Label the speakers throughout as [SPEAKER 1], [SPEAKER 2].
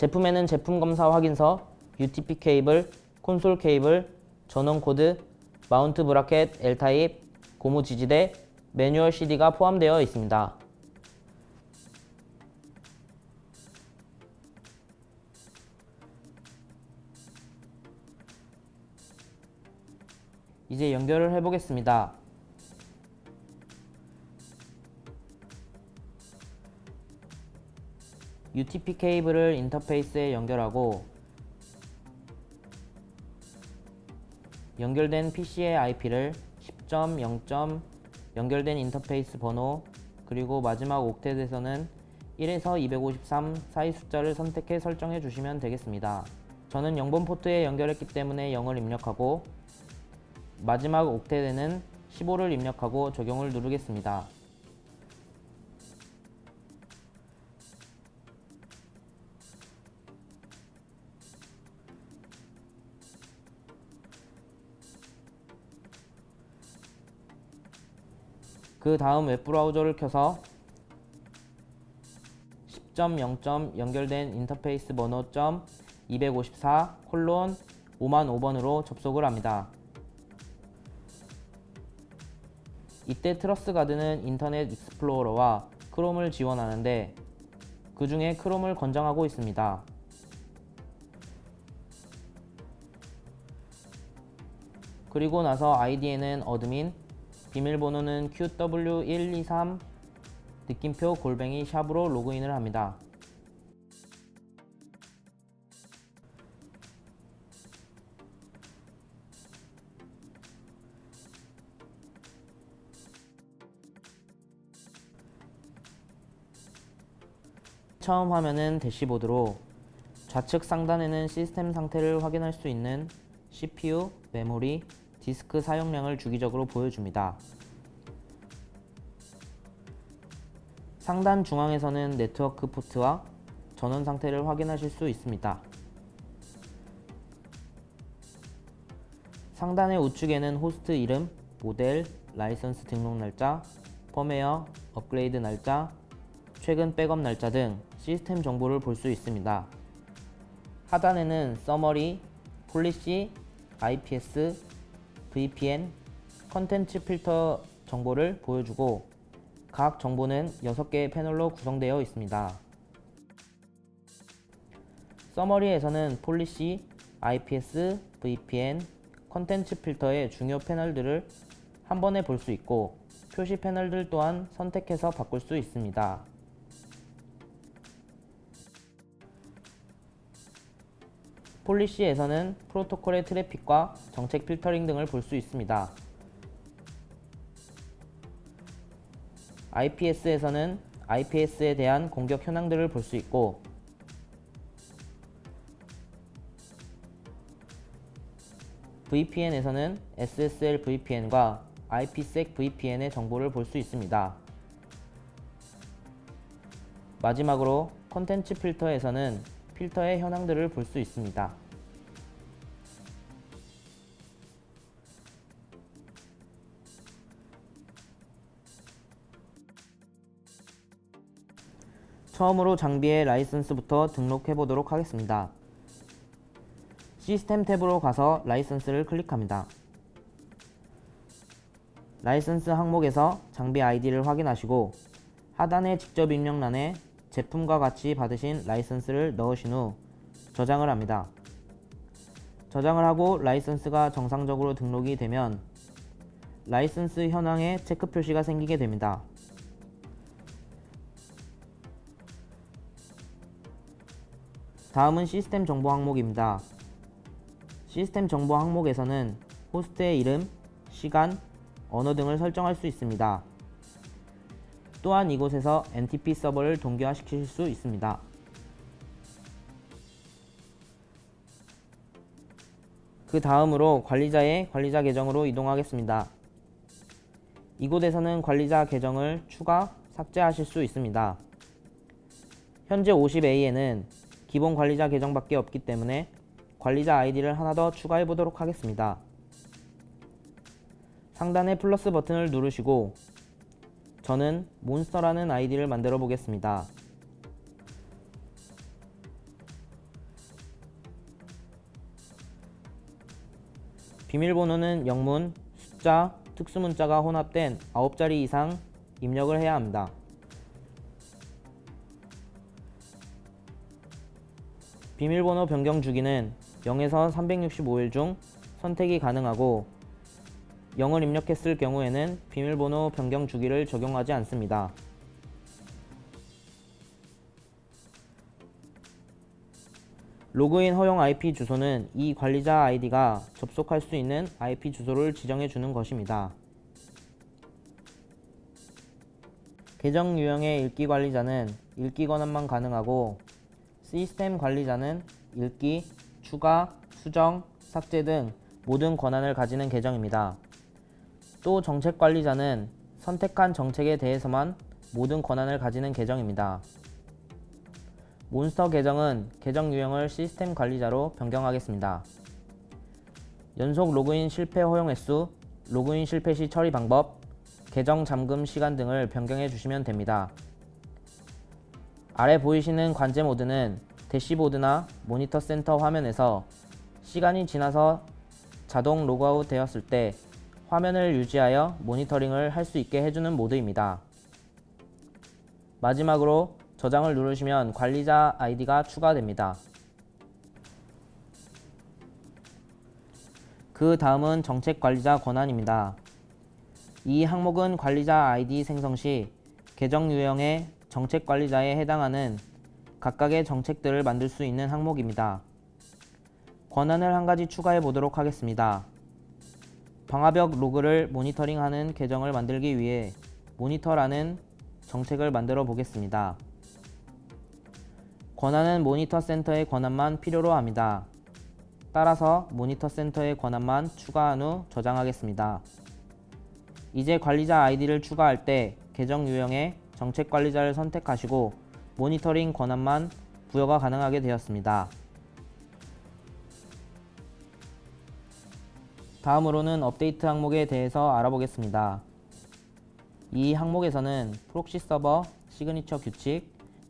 [SPEAKER 1] 제품에는 제품 검사 확인서, UTP 케이블, 콘솔 케이블, 전원 코드, 마운트 브라켓 L타입, 고무 지지대, 매뉴얼 CD가 포함되어 있습니다. 이제 연결을 해보겠습니다. UTP 케이블을 인터페이스에 연결하고 연결된 PC의 IP를 10.0. 연결된 인터페이스 번호 그리고 마지막 옥텟에서는 1에서 253 사이 숫자를 선택해 설정해 주시면 되겠습니다. 저는 0번 포트에 연결했기 때문에 0을 입력하고 마지막 옥텟에는 15를 입력하고 적용을 누르겠습니다. 그 다음 웹브라우저를 켜서 10.0. 연결된 인터페이스 번호 .254:55000번으로 접속을 합니다. 이때 트러스가드는 인터넷 익스플로러와 크롬을 지원하는데 그 중에 크롬을 권장하고 있습니다. 그리고 나서 아이디에는 어드민, 비밀번호는 QW123 느낌표 @ 샵으로 로그인을 합니다. 처음 화면은 대시보드로 좌측 상단에는 시스템 상태를 확인할 수 있는 CPU, 메모리, 디스크 사용량을 주기적으로 보여줍니다. 상단 중앙에서는 네트워크 포트와 전원 상태를 확인하실 수 있습니다. 상단의 우측에는 호스트 이름, 모델, 라이선스 등록 날짜, 펌웨어, 업그레이드 날짜, 최근 백업 날짜 등 시스템 정보를 볼 수 있습니다. 하단에는 서머리, 폴리시, IPS, VPN, 컨텐츠 필터 정보를 보여주고 각 정보는 6개의 패널로 구성되어 있습니다. 서머리에서는 폴리시, IPS, VPN, 컨텐츠 필터의 중요 패널들을 한 번에 볼 수 있고 표시 패널들 또한 선택해서 바꿀 수 있습니다. 폴리시에서는 프로토콜의 트래픽과 정책 필터링 등을 볼 수 있습니다. IPS에서는 IPS에 대한 공격 현황들을 볼 수 있고 VPN에서는 SSL VPN과 IPsec VPN의 정보를 볼 수 있습니다. 마지막으로 콘텐츠 필터에서는 필터의 현황들을 볼 수 있습니다. 처음으로 장비의 라이선스부터 등록해 보도록 하겠습니다. 시스템 탭으로 가서 라이선스를 클릭합니다. 라이선스 항목에서 장비 아이디를 확인하시고 하단의 직접 입력란에 제품과 같이 받으신 라이선스를 넣으신 후 저장을 합니다. 저장을 하고 라이선스가 정상적으로 등록이 되면 라이선스 현황에 체크 표시가 생기게 됩니다. 다음은 시스템 정보 항목입니다. 시스템 정보 항목에서는 호스트의 이름, 시간, 언어 등을 설정할 수 있습니다. 또한 이곳에서 NTP 서버를 동기화시키실 수 있습니다. 그 다음으로 관리자의 관리자 계정으로 이동하겠습니다. 이곳에서는 관리자 계정을 추가, 삭제하실 수 있습니다. 현재 50A에는 기본 관리자 계정밖에 없기 때문에 관리자 아이디를 하나 더 추가해 보도록 하겠습니다. 상단의 플러스 버튼을 누르시고 저는 몬스터라는 아이디를 만들어 보겠습니다. 비밀번호는 영문, 숫자, 특수문자가 혼합된 9자리 이상 입력을 해야 합니다. 비밀번호 변경 주기는 0에서 365일 중 선택이 가능하고 0을 입력했을 경우에는 비밀번호 변경 주기를 적용하지 않습니다. 로그인 허용 IP 주소는 이 관리자 아이디가 접속할 수 있는 IP 주소를 지정해 주는 것입니다. 계정 유형의 읽기 관리자는 읽기 권한만 가능하고 시스템 관리자는 읽기, 추가, 수정, 삭제 등 모든 권한을 가지는 계정입니다. 또 정책 관리자는 선택한 정책에 대해서만 모든 권한을 가지는 계정입니다. 몬스터 계정은 계정 유형을 시스템 관리자로 변경하겠습니다. 연속 로그인 실패 허용 횟수, 로그인 실패 시 처리 방법, 계정 잠금 시간 등을 변경해 주시면 됩니다. 아래 보이시는 관제 모드는 대시보드나 모니터 센터 화면에서 시간이 지나서 자동 로그아웃 되었을 때 화면을 유지하여 모니터링을 할 수 있게 해주는 모드입니다. 마지막으로 저장을 누르시면 관리자 아이디가 추가됩니다. 그 다음은 정책 관리자 권한입니다. 이 항목은 관리자 아이디 생성 시 계정 유형의 정책 관리자에 해당하는 각각의 정책들을 만들 수 있는 항목입니다. 권한을 한 가지 추가해 보도록 하겠습니다. 방화벽 로그를 모니터링하는 계정을 만들기 위해 모니터라는 정책을 만들어 보겠습니다. 권한은 모니터 센터의 권한만 필요로 합니다. 따라서 모니터 센터의 권한만 추가한 후 저장하겠습니다. 이제 관리자 아이디를 추가할 때 계정 유형의 정책 관리자를 선택하시고 모니터링 권한만 부여가 가능하게 되었습니다. 다음으로는 업데이트 항목에 대해서 알아보겠습니다. 이 항목에서는 프록시 서버, 시그니처 규칙,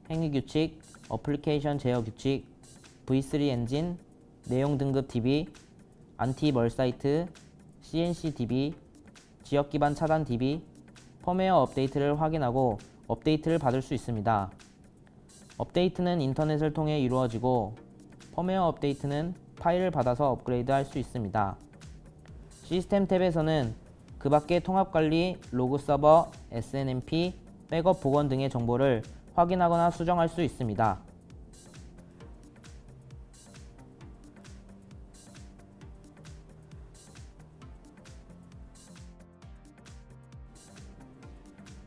[SPEAKER 1] 행위 규칙, 어플리케이션 제어 규칙, V3 엔진, 내용 등급 DB, 안티 멀 사이트, CNC DB, 지역 기반 차단 DB, 펌웨어 업데이트를 확인하고 업데이트를 받을 수 있습니다. 업데이트는 인터넷을 통해 이루어지고 펌웨어 업데이트는 파일을 받아서 업그레이드 할 수 있습니다. 시스템 탭에서는 그 밖의 통합관리, 로그 서버, SNMP, 백업 복원 등의 정보를 확인하거나 수정할 수 있습니다.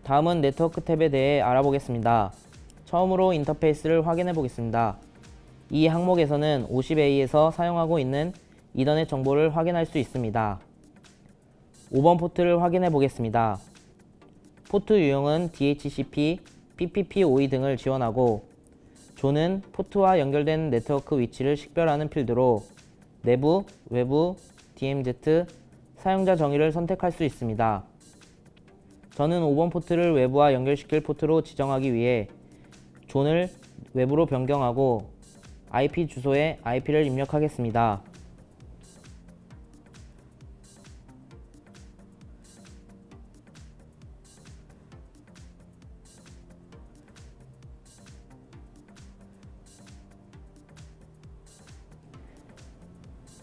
[SPEAKER 1] 다음은 네트워크 탭에 대해 알아보겠습니다. 처음으로 인터페이스를 확인해 보겠습니다. 이 항목에서는 50A에서 사용하고 있는 이더넷 정보를 확인할 수 있습니다. 5번 포트를 확인해 보겠습니다. 포트 유형은 DHCP, PPPoE 등을 지원하고 존은 포트와 연결된 네트워크 위치를 식별하는 필드로 내부, 외부, DMZ, 사용자 정의를 선택할 수 있습니다. 저는 5번 포트를 외부와 연결시킬 포트로 지정하기 위해 존을 외부로 변경하고 IP 주소에 IP를 입력하겠습니다.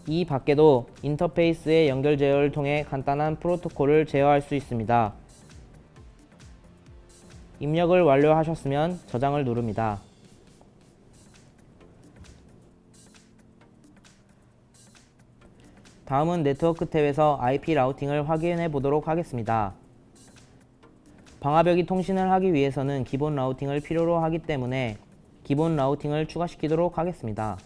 [SPEAKER 1] 이 밖에도 인터페이스의 연결 제어를 통해 간단한 프로토콜을 제어할 수 있습니다. 입력을 완료하셨으면 저장을 누릅니다. 다음은 네트워크 탭에서 IP 라우팅을 확인해 보도록 하겠습니다. 방화벽이 통신을 하기 위해서는 기본 라우팅을 필요로 하기 때문에 기본 라우팅을 추가시키도록 하겠습니다.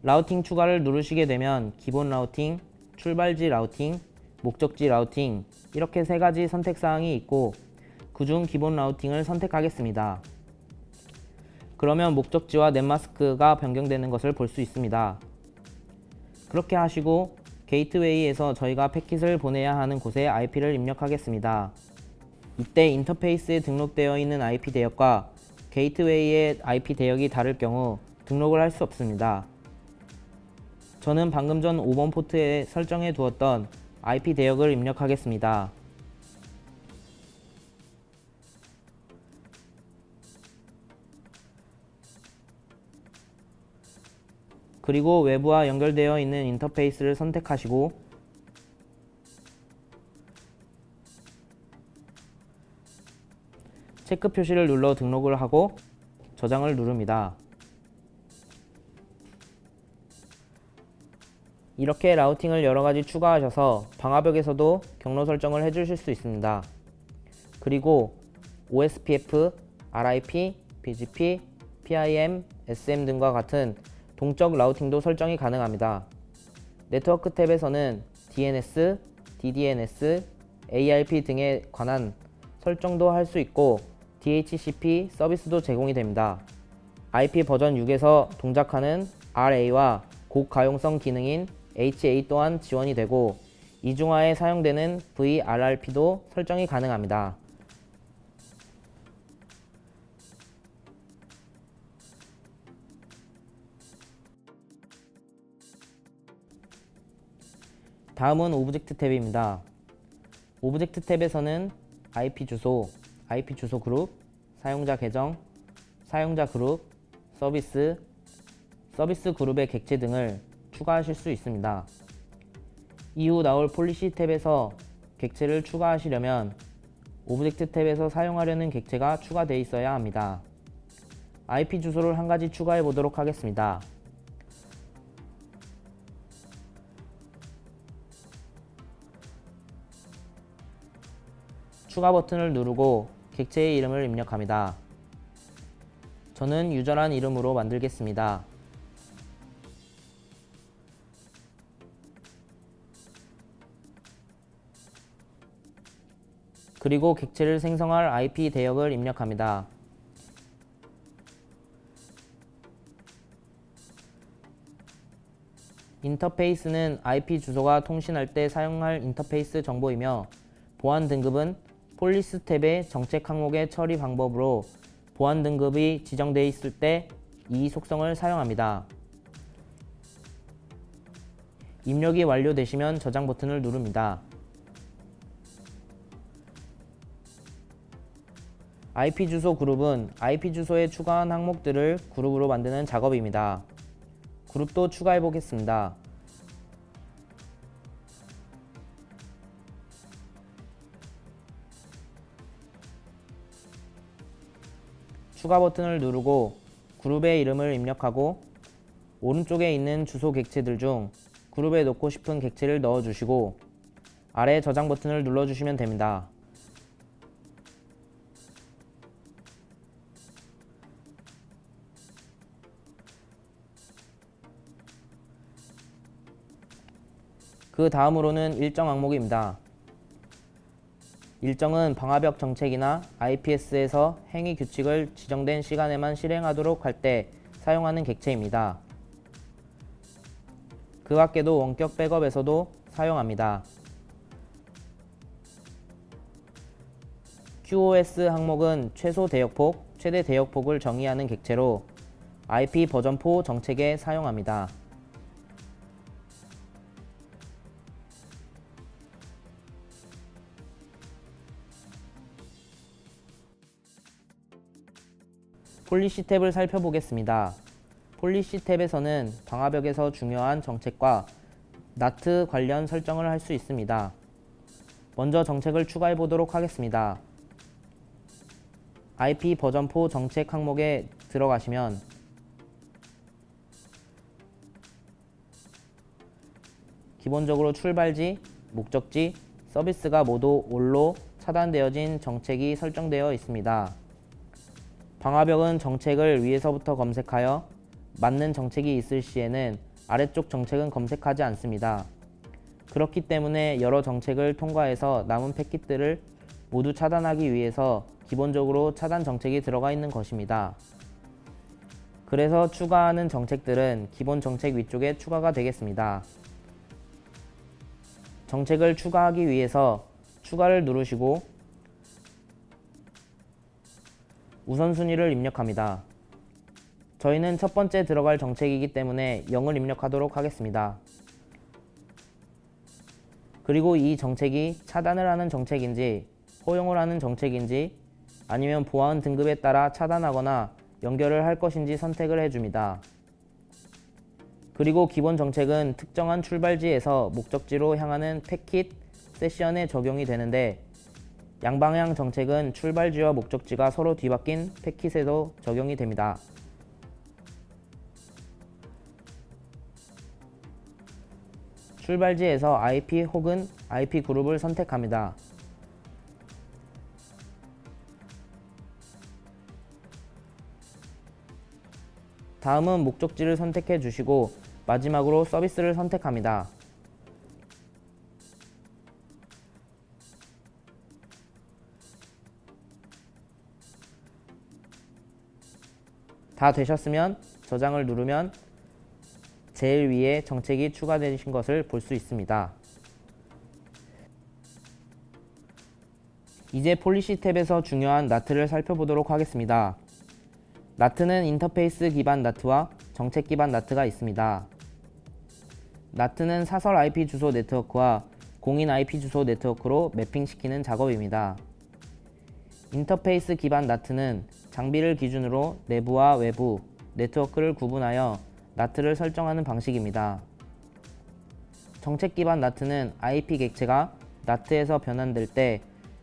[SPEAKER 1] 라우팅 추가를 누르시게 되면 기본 라우팅, 출발지 라우팅, 목적지 라우팅 이렇게 세 가지 선택사항이 있고 그중 기본 라우팅을 선택하겠습니다. 그러면 목적지와 넷마스크가 변경되는 것을 볼 수 있습니다. 그렇게 하시고 게이트웨이에서 저희가 패킷을 보내야 하는 곳에 IP를 입력하겠습니다. 이때 인터페이스에 등록되어 있는 IP 대역과 게이트웨이의 IP 대역이 다를 경우 등록을 할 수 없습니다. 저는 방금 전 5번 포트에 설정해 두었던 IP 대역을 입력하겠습니다. 그리고 외부와 연결되어 있는 인터페이스를 선택하시고 체크 표시를 눌러 등록을 하고 저장을 누릅니다. 이렇게 라우팅을 여러가지 추가하셔서 방화벽에서도 경로 설정을 해주실 수 있습니다. 그리고 OSPF, RIP, BGP, PIM, SM 등과 같은 동적 라우팅도 설정이 가능합니다. 네트워크 탭에서는 DNS, DDNS, ARP 등에 관한 설정도 할 수 있고 DHCP 서비스도 제공이 됩니다. IP 버전 6에서 동작하는 RA와 고가용성 기능인 HA 또한 지원이 되고 이중화에 사용되는 VRRP도 설정이 가능합니다. 다음은 오브젝트 탭입니다. 오브젝트 탭에서는 IP 주소, IP 주소 그룹, 사용자 계정, 사용자 그룹, 서비스, 서비스 그룹의 객체 등을 추가하실 수 있습니다. 이후 나올 폴리시 탭에서 객체를 추가하시려면 오브젝트 탭에서 사용하려는 객체가 추가되어 있어야 합니다. IP 주소를 한 가지 추가해 보도록 하겠습니다. 추가 버튼을 누르고 객체의 이름을 입력합니다. 저는 유저란 이름으로 만들겠습니다. 그리고 객체를 생성할 IP 대역을 입력합니다. 인터페이스는 IP 주소가 통신할 때 사용할 인터페이스 정보이며 보안 등급은 폴리스 탭의 정책 항목의 처리 방법으로 보안 등급이 지정되어 있을 때 이 속성을 사용합니다. 입력이 완료되시면 저장 버튼을 누릅니다. IP 주소 그룹은 IP 주소에 추가한 항목들을 그룹으로 만드는 작업입니다. 그룹도 추가해 보겠습니다. 추가 버튼을 누르고 그룹의 이름을 입력하고 오른쪽에 있는 주소 객체들 중 그룹에 넣고 싶은 객체를 넣어주시고 아래 저장 버튼을 눌러주시면 됩니다. 그 다음으로는 일정 항목입니다. 일정은 방화벽 정책이나 IPS에서 행위 규칙을 지정된 시간에만 실행하도록 할 때 사용하는 객체입니다. 그 밖에도 원격 백업에서도 사용합니다. QoS 항목은 최소 대역폭, 최대 대역폭을 정의하는 객체로 IP 버전4 정책에 사용합니다. 폴리시 탭을 살펴보겠습니다. 폴리시 탭에서는 방화벽에서 중요한 정책과 NAT 관련 설정을 할 수 있습니다. 먼저 정책을 추가해 보도록 하겠습니다. IP 버전4 정책 항목에 들어가시면 기본적으로 출발지, 목적지, 서비스가 모두 올로 차단되어진 정책이 설정되어 있습니다. 방화벽은 정책을 위에서부터 검색하여 맞는 정책이 있을 시에는 아래쪽 정책은 검색하지 않습니다. 그렇기 때문에 여러 정책을 통과해서 남은 패킷들을 모두 차단하기 위해서 기본적으로 차단 정책이 들어가 있는 것입니다. 그래서 추가하는 정책들은 기본 정책 위쪽에 추가가 되겠습니다. 정책을 추가하기 위해서 추가를 누르시고 우선순위를 입력합니다. 저희는 첫 번째 들어갈 정책이기 때문에 0을 입력하도록 하겠습니다. 그리고 이 정책이 차단을 하는 정책인지 허용을 하는 정책인지 아니면 보안 등급에 따라 차단하거나 연결을 할 것인지 선택을 해줍니다. 그리고 기본 정책은 특정한 출발지에서 목적지로 향하는 패킷 세션에 적용이 되는데 양방향 정책은 출발지와 목적지가 서로 뒤바뀐 패킷에도 적용이 됩니다. 출발지에서 IP 혹은 IP 그룹을 선택합니다. 다음은 목적지를 선택해 주시고 마지막으로 서비스를 선택합니다. 다 되셨으면 저장을 누르면 제일 위에 정책이 추가되신 것을 볼 수 있습니다. 이제 폴리시 탭에서 중요한 나트를 살펴보도록 하겠습니다. 나트는 인터페이스 기반 나트와 정책 기반 나트가 있습니다. 나트는 사설 IP 주소 네트워크와 공인 IP 주소 네트워크로 매핑시키는 작업입니다. 인터페이스 기반 나트는 장비를 기준으로 내부와 외부, 네트워크를 구분하여 나트를 설정하는 방식입니다. 정책 기반 나트는 IP 객체가 나트에서 변환될 때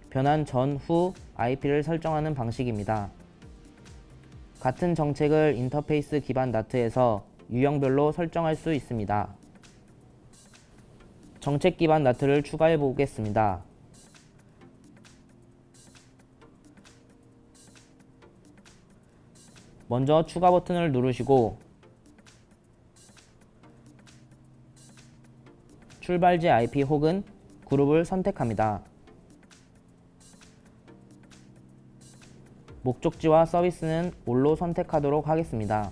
[SPEAKER 1] 변환 전, 후 IP를 설정하는 방식입니다. 같은 정책을 인터페이스 기반 나트에서 유형별로 설정할 수 있습니다. 정책 기반 나트를 추가해 보겠습니다. 먼저 추가 버튼을 누르시고 출발지 IP 혹은 그룹을 선택합니다. 목적지와 서비스는 올로 선택하도록 하겠습니다.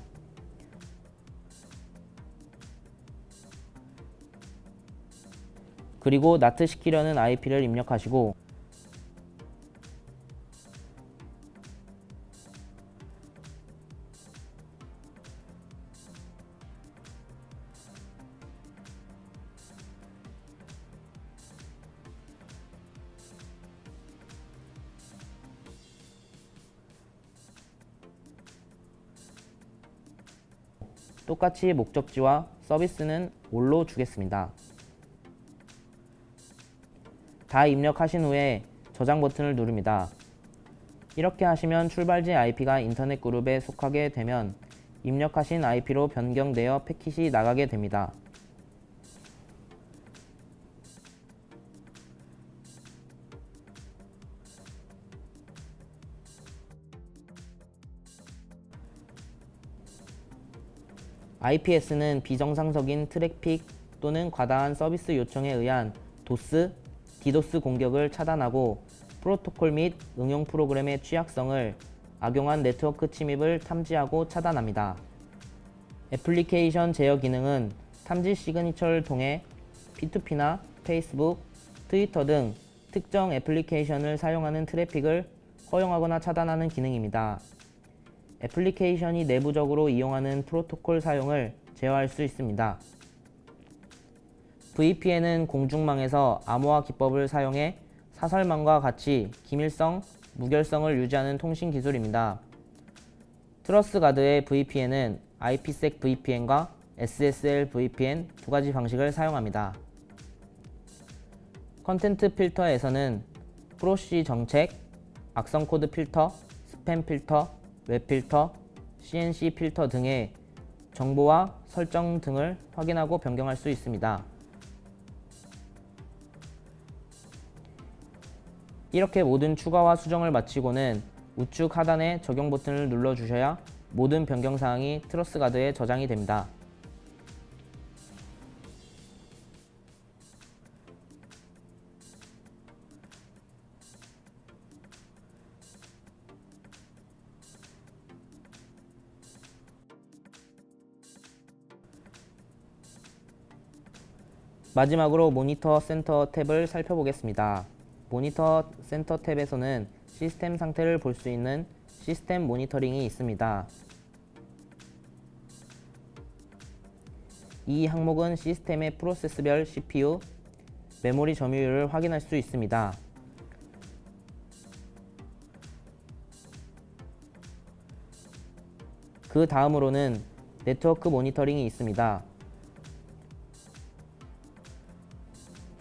[SPEAKER 1] 그리고 나트 시키려는 IP를 입력하시고 똑같이 목적지와 서비스는 올로 주겠습니다. 다 입력하신 후에 저장 버튼을 누릅니다. 이렇게 하시면 출발지 IP가 인터넷 그룹에 속하게 되면 입력하신 IP로 변경되어 패킷이 나가게 됩니다. IPS는 비정상적인 트래픽 또는 과다한 서비스 요청에 의한 도스, 디도스 공격을 차단하고 프로토콜 및 응용 프로그램의 취약성을 악용한 네트워크 침입을 탐지하고 차단합니다. 애플리케이션 제어 기능은 탐지 시그니처를 통해 P2P나 페이스북, 트위터 등 특정 애플리케이션을 사용하는 트래픽을 허용하거나 차단하는 기능입니다. 애플리케이션이 내부적으로 이용하는 프로토콜 사용을 제어할 수 있습니다. VPN은 공중망에서 암호화 기법을 사용해 사설망과 같이 기밀성, 무결성을 유지하는 통신 기술입니다. 트러스가드의 VPN은 IPsec VPN과 SSL VPN 두 가지 방식을 사용합니다. 컨텐트 필터에서는 프로시 정책, 악성 코드 필터, 스팸 필터, 웹 필터, CNC 필터 등의 정보와 설정 등을 확인하고 변경할 수 있습니다. 이렇게 모든 추가와 수정을 마치고는 우측 하단의 적용 버튼을 눌러주셔야 모든 변경사항이 트러스가드에 저장이 됩니다. 마지막으로 모니터 센터 탭을 살펴보겠습니다. 모니터 센터 탭에서는 시스템 상태를 볼 수 있는 시스템 모니터링이 있습니다. 이 항목은 시스템의 프로세스별 CPU, 메모리 점유율을 확인할 수 있습니다. 그 다음으로는 네트워크 모니터링이 있습니다.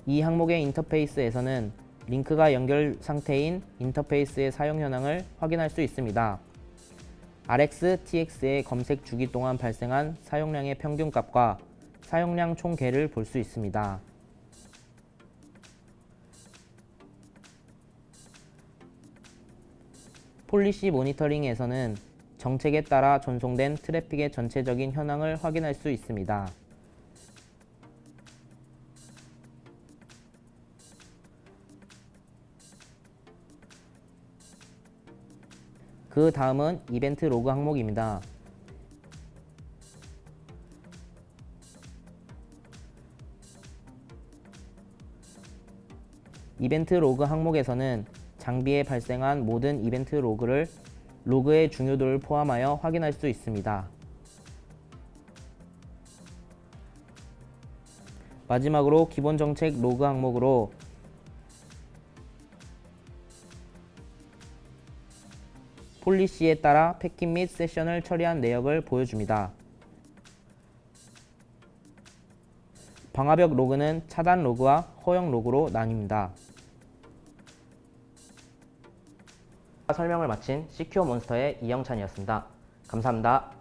[SPEAKER 1] 이 항목의 인터페이스에서는 링크가 연결 상태인 인터페이스의 사용 현황을 확인할 수 있습니다. RX, TX의 검색 주기 동안 발생한 사용량의 평균값과 사용량 총계를 볼 수 있습니다. 폴리시 모니터링에서는 정책에 따라 전송된 트래픽의 전체적인 현황을 확인할 수 있습니다. 그 다음은 이벤트 로그 항목입니다. 이벤트 로그 항목에서는 장비에 발생한 모든 이벤트 로그를 로그의 중요도를 포함하여 확인할 수 있습니다. 마지막으로 기본 정책 로그 항목으로 폴리시에 따라 패킷 및 세션을 처리한 내역을 보여줍니다. 방화벽 로그는 차단 로그와 허용 로그로 나뉩니다. 설명을 마친 시큐어 몬스터의 이영찬이었습니다. 감사합니다.